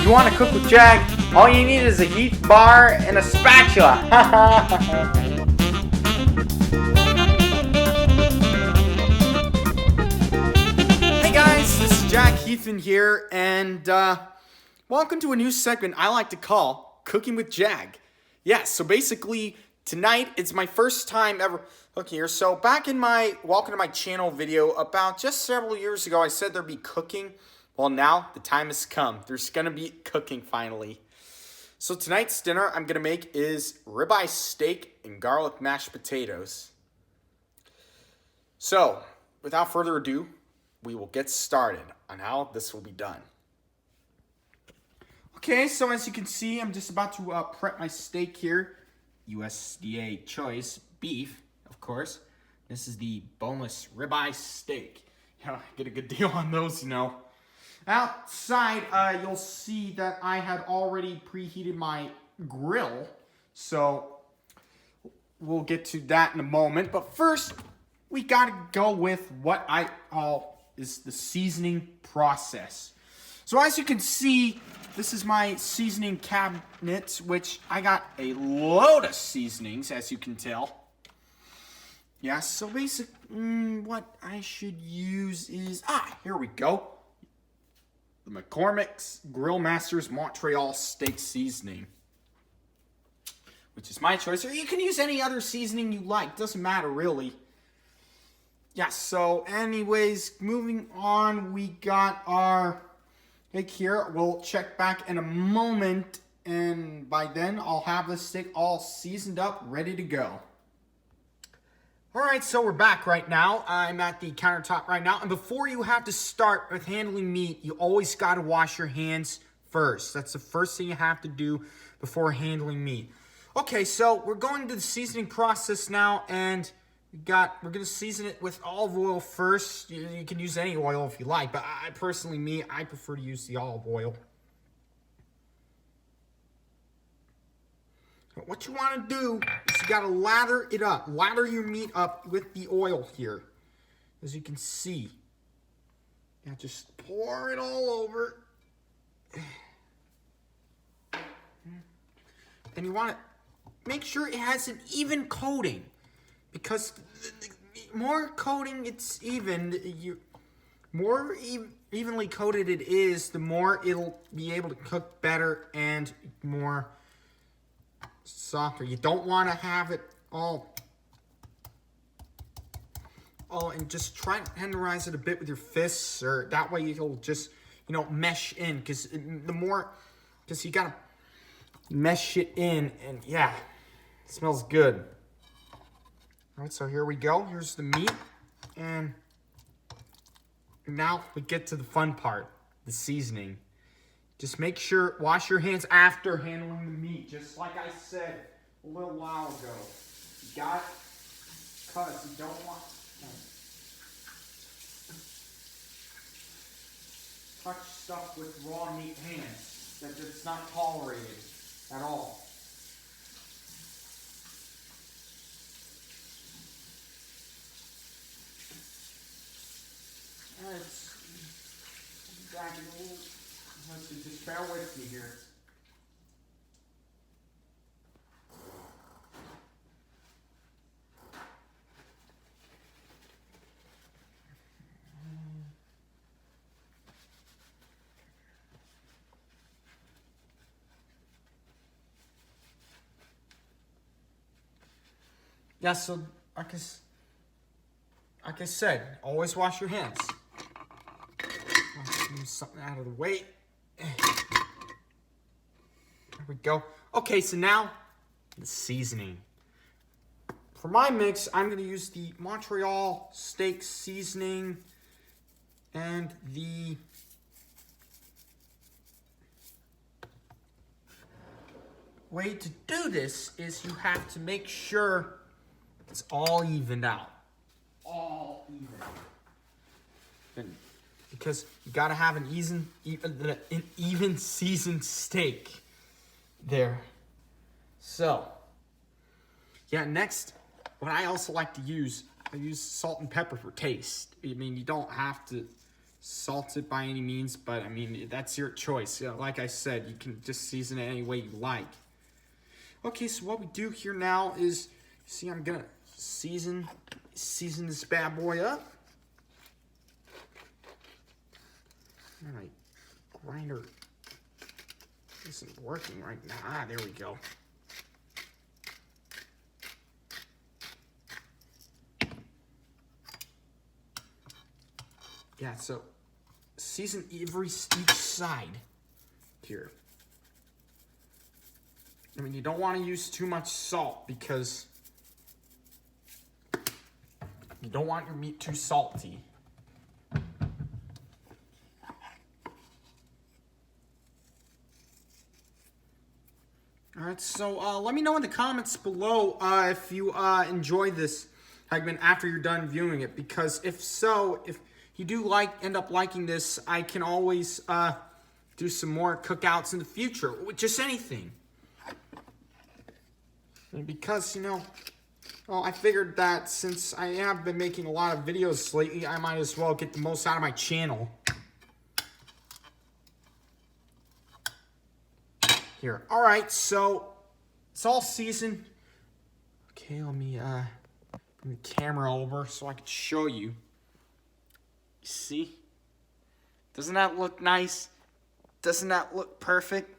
you want to cook with Jag, all you need is a heat bar and a spatula. Hey guys, this is Jack Heathen here, and welcome to a new segment I like to call Cooking with Jag. Yes, so basically tonight it's my first time ever cooking here. So back in my welcome to my channel video about just several years ago, I said there'd be cooking. Well, now the time has come. There's gonna be cooking finally. So tonight's dinner I'm gonna make is ribeye steak and garlic mashed potatoes. So without further ado, we will get started on how this will be done. Okay, so as you can see, I'm just about to prep my steak here. USDA choice beef, of course. This is the boneless ribeye steak. You know, get a good deal on those, you know. Outside, you'll see that I had already preheated my grill. So we'll get to that in a moment. But first, we gotta go with what I call is the seasoning process. So as you can see, this is my seasoning cabinet, which I got a load of seasonings, as you can tell. Yeah, so what I should use is, here we go. The McCormick's Grill Masters Montreal Steak Seasoning, which is my choice. Or you can use any other seasoning you like. Doesn't matter, really. Yeah, so anyways, moving on, we got our steak here. We'll check back in a moment, and by then I'll have the steak all seasoned up, ready to go. Alright, so we're back right now. I'm at the countertop right now, and before you have to start with handling meat, you always got to wash your hands first. That's the first thing you have to do before handling meat. Okay, so we're going to the seasoning process now, and we're going to season it with olive oil first. You can use any oil if you like, but I prefer to use the olive oil. What you want to do is you got to lather it up. Lather your meat up with the oil here. As you can see. Now just pour it all over. And you want to make sure it has an even coating. Because the more coating it's more evenly coated it is, the more it'll be able to cook better and more softer. You don't want to have it all and just try to tenderize it a bit with your fists, or that way it'll just, mesh in, because you gotta mesh it in, and yeah, it smells good. All right, so here we go. Here's the meat, and now we get to the fun part, the seasoning. Just make sure, wash your hands after handling the meat, just like I said a little while ago. You got it, because you don't want to touch stuff with raw meat hands. That's not tolerated at all. Just bear with me here. Yeah, so like I said, always wash your hands. Move something out of the way. There we go. Okay, so now the seasoning. For my mix, I'm going to use the Montreal Steak Seasoning, and the way to do this is you have to make sure it's all evened out. All even. Because you gotta have an even seasoned steak there. So, yeah, next, what I also like to use, I use salt and pepper for taste. I mean, you don't have to salted by any means, but I mean, that's your choice. Like I said, you can just season it any way you like. Okay, so what we do here now is, see, I'm gonna season this bad boy up. My grinder isn't working right now. Ah, there we go. Yeah, so season each side here. I mean, you don't want to use too much salt because you don't want your meat too salty. All right, so let me know in the comments below if you enjoy this segment after you're done viewing it, because if so, if you do end up liking this, I can always do some more cookouts in the future with just anything. And because, well, I figured that since I have been making a lot of videos lately, I might as well get the most out of my channel. Here. All right, so it's all seasoned. Okay, let me bring the camera over so I can show you. See? Doesn't that look nice? Doesn't that look perfect?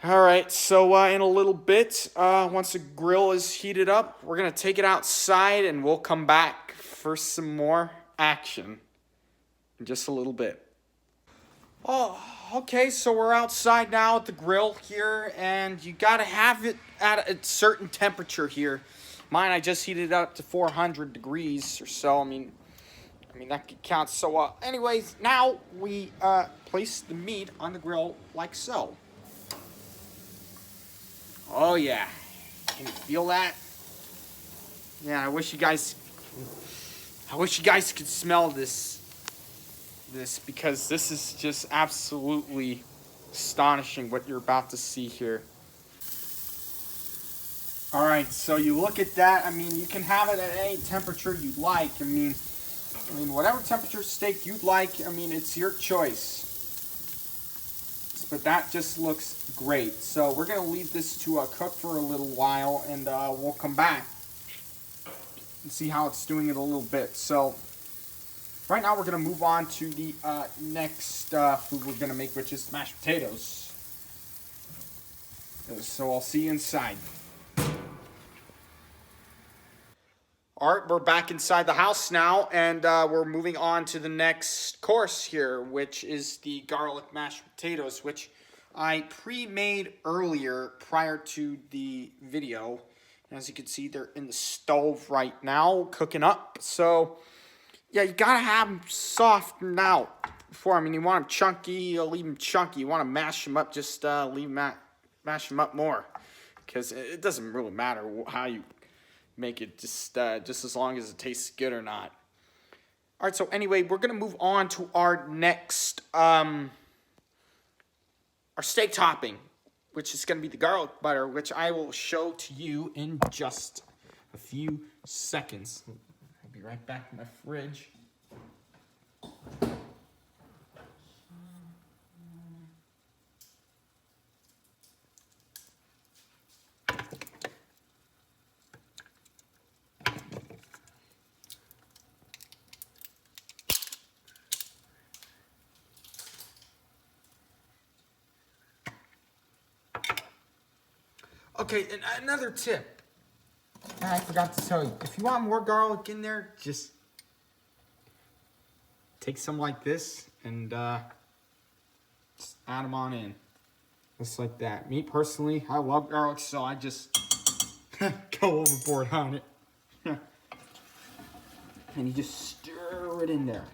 All right, so in a little bit, once the grill is heated up, we're going to take it outside and we'll come back for some more action in just a little bit. Oh, okay, so we're outside now at the grill here, and you got to have it at a certain temperature here. Mine, I just heated it up to 400 degrees or so. I mean that could count. So, anyways, now we place the meat on the grill like so. Oh yeah, can you feel that? Yeah, I wish you guys could smell this because this is just absolutely astonishing what you're about to see here. All right, so you look at that. I mean, you can have it at any temperature you'd like. I mean, whatever temperature steak you'd like. I mean, it's your choice. But that just looks great. So we're gonna leave this to cook for a little while, and we'll come back and see how it's doing it a little bit. So right now we're gonna move on to the next food we're gonna make, which is mashed potatoes. So I'll see you inside. All right, we're back inside the house now, and we're moving on to the next course here, which is the garlic mashed potatoes, which I pre-made earlier prior to the video. And as you can see, they're in the stove right now, cooking up. So, yeah, you gotta have them softened out before. I mean, you want them chunky, you leave them chunky. You want to mash them up, just mash them up more, because it doesn't really matter how you make it, just as long as it tastes good or not. All right, so anyway, we're gonna move on to our next our steak topping, which is gonna be the garlic butter, which I will show to you in just a few seconds. I'll be right back in my fridge. Okay, and another tip I forgot to tell you. If you want more garlic in there, just take some like this and just add them on in. Just like that. Me, personally, I love garlic, so I just go overboard on it. And you just stir it in there.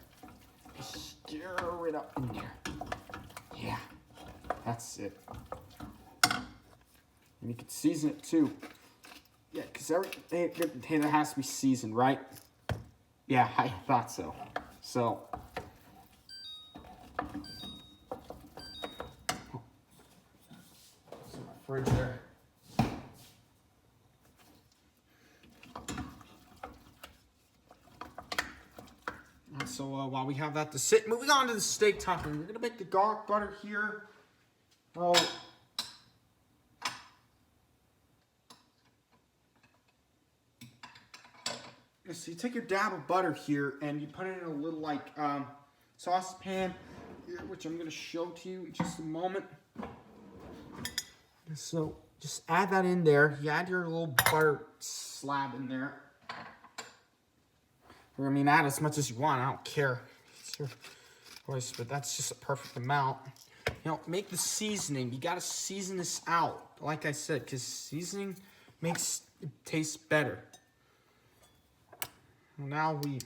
Just stir it up in there. Yeah, that's it. And you can season it too. Yeah, because everything potato has to be seasoned, right? Yeah, I thought so. So, in my fridge there. so while we have that to sit, moving on to the steak topping. We're gonna make the garlic butter here. Oh. So you take your dab of butter here and you put it in a little like saucepan here, which I'm gonna show to you in just a moment. So just add that in there. You add your little butter slab in there. Or, I mean, add as much as you want. I don't care. It's your choice, but that's just a perfect amount. You know, make the seasoning. You gotta season this out, like I said, because seasoning makes it taste better. Now we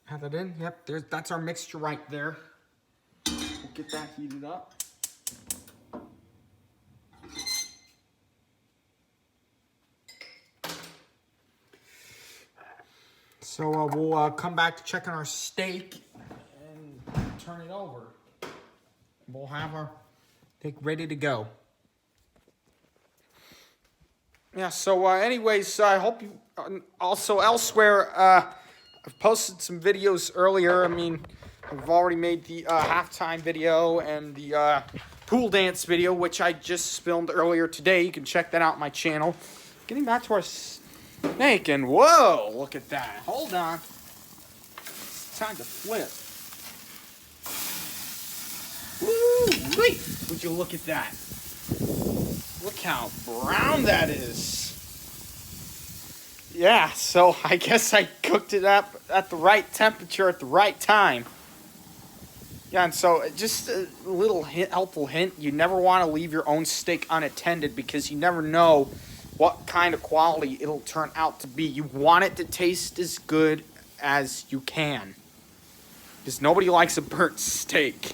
add that in. Yep, that's our mixture right there. We'll get that heated up. So we'll come back to check on our steak and turn it over. We'll have our steak ready to go. Yeah, so anyways, I hope you, also elsewhere, I've posted some videos earlier. I mean, I've already made the halftime video and the pool dance video, which I just filmed earlier today. You can check that out on my channel. Getting back to our steak, and whoa, look at that. Hold on. It's time to flip. Woo-wee! Would you look at that? Look how brown that is. Yeah, so I guess I cooked it up at the right temperature at the right time. Yeah, and so just a little helpful hint, you never want to leave your own steak unattended because you never know what kind of quality it'll turn out to be. You want it to taste as good as you can. Because nobody likes a burnt steak.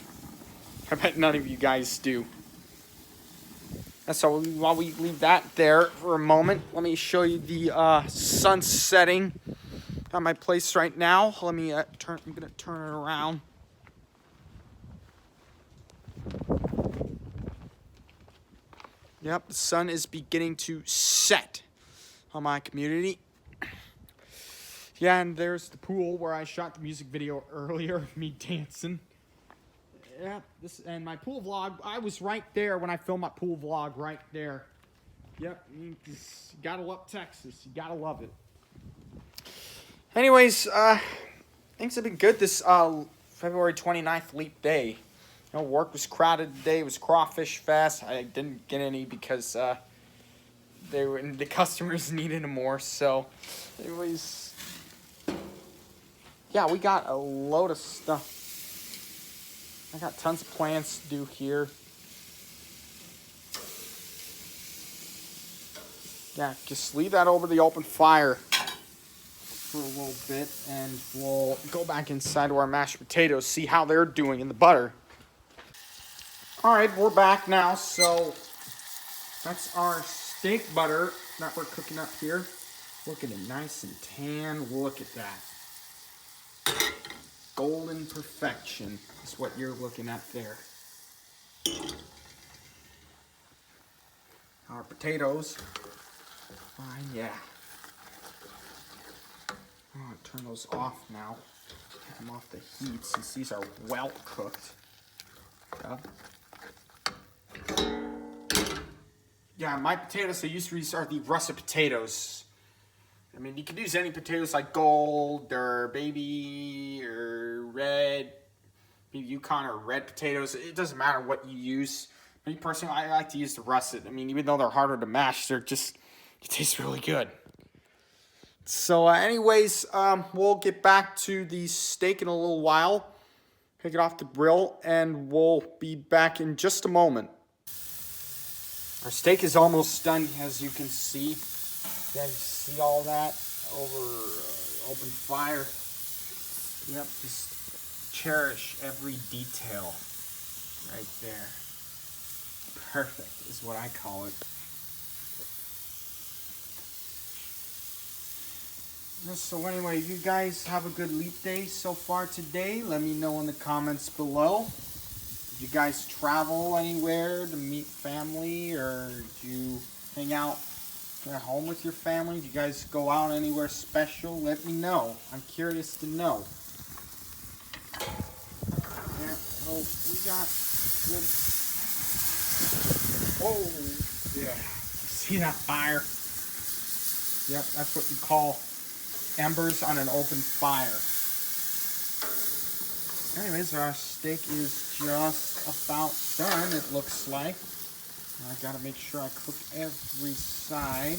I bet none of you guys do. And so while we leave that there for a moment, let me show you the sun setting at my place right now. Let me I'm gonna turn it around. Yep, the sun is beginning to set on my community. Yeah, and there's the pool where I shot the music video earlier of me dancing. Yeah, and my pool vlog, I was right there when I filmed my pool vlog right there. Yep, you gotta love Texas. You gotta love it. Anyways, things have been good this February 29th leap day. You know, work was crowded today. It was Crawfish Fest. I didn't get any because the customers needed them more. So, anyways, yeah, we got a load of stuff. I got tons of plans to do here. Yeah, just leave that over the open fire for a little bit, and we'll go back inside to our mashed potatoes, see how they're doing in the butter. All right, we're back now. So that's our steak butter that we're cooking up here. Look at it, nice and tan. Look at that. Golden perfection is what you're looking at there. Our potatoes. Fine, yeah. I'm gonna turn those off now. Take them off the heat since these are well cooked. Yeah, my potatoes I used to use are the russet potatoes. I mean, you can use any potatoes like gold or baby or red, maybe Yukon or red potatoes. It doesn't matter what you use. Me personally, I like to use the russet. I mean, even though they're harder to mash, it tastes really good. So anyways, we'll get back to the steak in a little while. Take it off the grill, and we'll be back in just a moment. Our steak is almost done, as you can see. Yeah, you see all that over open fire. Yep, just cherish every detail right there. Perfect is what I call it. So anyway, you guys have a good leap day so far today. Let me know in the comments below. Did you guys travel anywhere to meet family, or did you hang out At home with your family? Do you guys go out anywhere special? Let me know. I'm curious to know. Yeah, well, we got good. Oh, yeah. See that fire? Yep, that's what you call embers on an open fire. Anyways, our steak is just about done, it looks like. I gotta make sure I cook every side.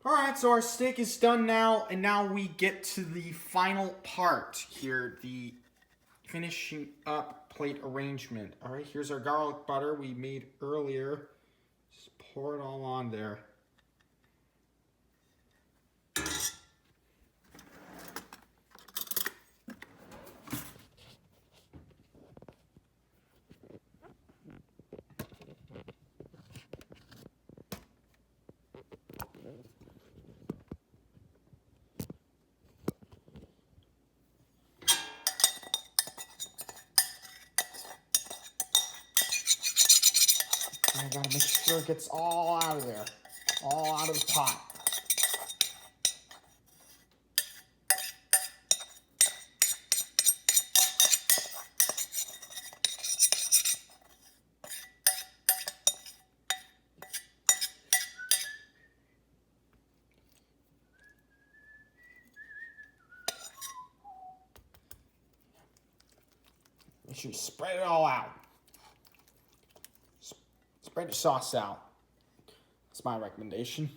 Alright, so our steak is done now, and now we get to the final part here, the finishing up plate arrangement. Alright, here's our garlic butter we made earlier. Just pour it all on there. I gotta make sure it gets all out of there. All out of the pot. Make sure you spread it all out. Spread the sauce out. That's my recommendation.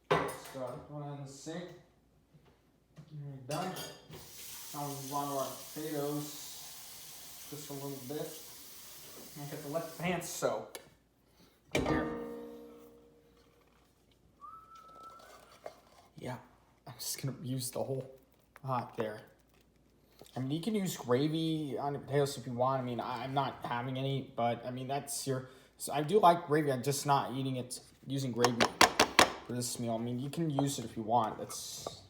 Start one in the sink. We're done. Now we run our potatoes just a little bit. I have to let the pants soak. Here. Yeah, I'm just gonna use the whole pot there. I mean, you can use gravy on the potatoes if you want. I mean, I'm not having any, but I mean, that's your. So I do like gravy. I'm just not using gravy for this meal. I mean, you can use it if you want. That's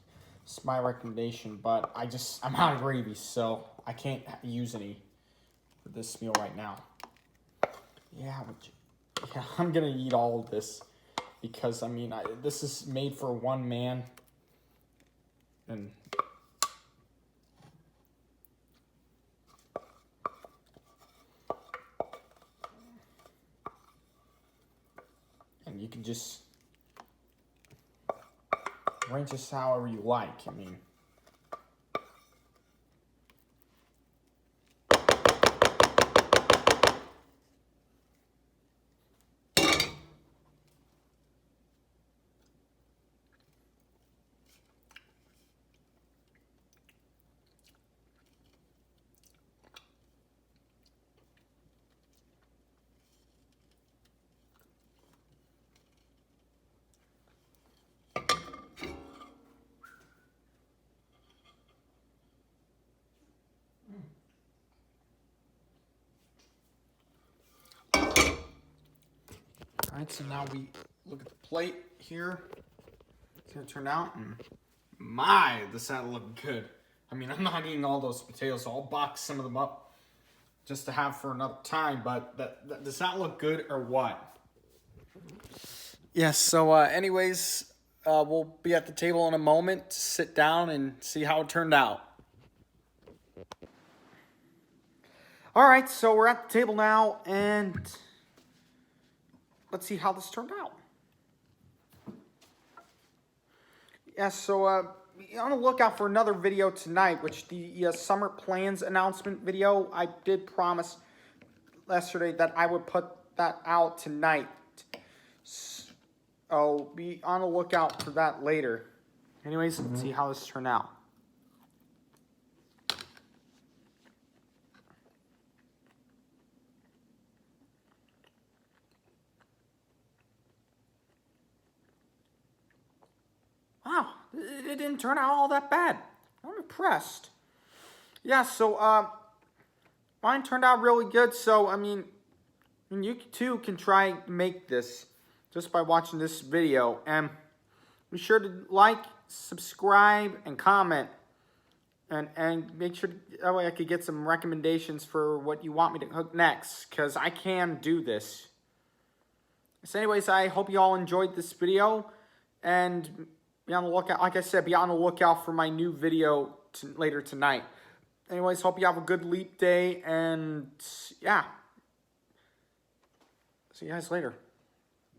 my recommendation. But I'm out of gravy, so I can't use any for this meal right now. Yeah, I'm gonna eat all of this because I mean, this is made for one man, and. And you can just arrange this however you like. I mean, all right, so now we look at the plate here. It's gonna turn out, and my, does that look good. I mean, I'm not eating all those potatoes, so I'll box some of them up just to have for another time, but does that look good or what? Yes, so anyways, we'll be at the table in a moment to sit down and see how it turned out. All right, so we're at the table now, and let's see how this turned out. Yeah, so be on the lookout for another video tonight, which the summer plans announcement video. I did promise yesterday that I would put that out tonight. So be on the lookout for that later. Anyways, let's see how this turned out. wow, it didn't turn out all that bad. I'm impressed. Yeah, so mine turned out really good. So I mean you too can try to make this just by watching this video, and be sure to like, subscribe, and comment, and make sure that way I could get some recommendations for what you want me to cook next, because I can do this. So anyways, I hope you all enjoyed this video, and be on the lookout. Like I said, be on the lookout for my new video later tonight. Anyways, hope you have a good leap day, and yeah. See you guys later.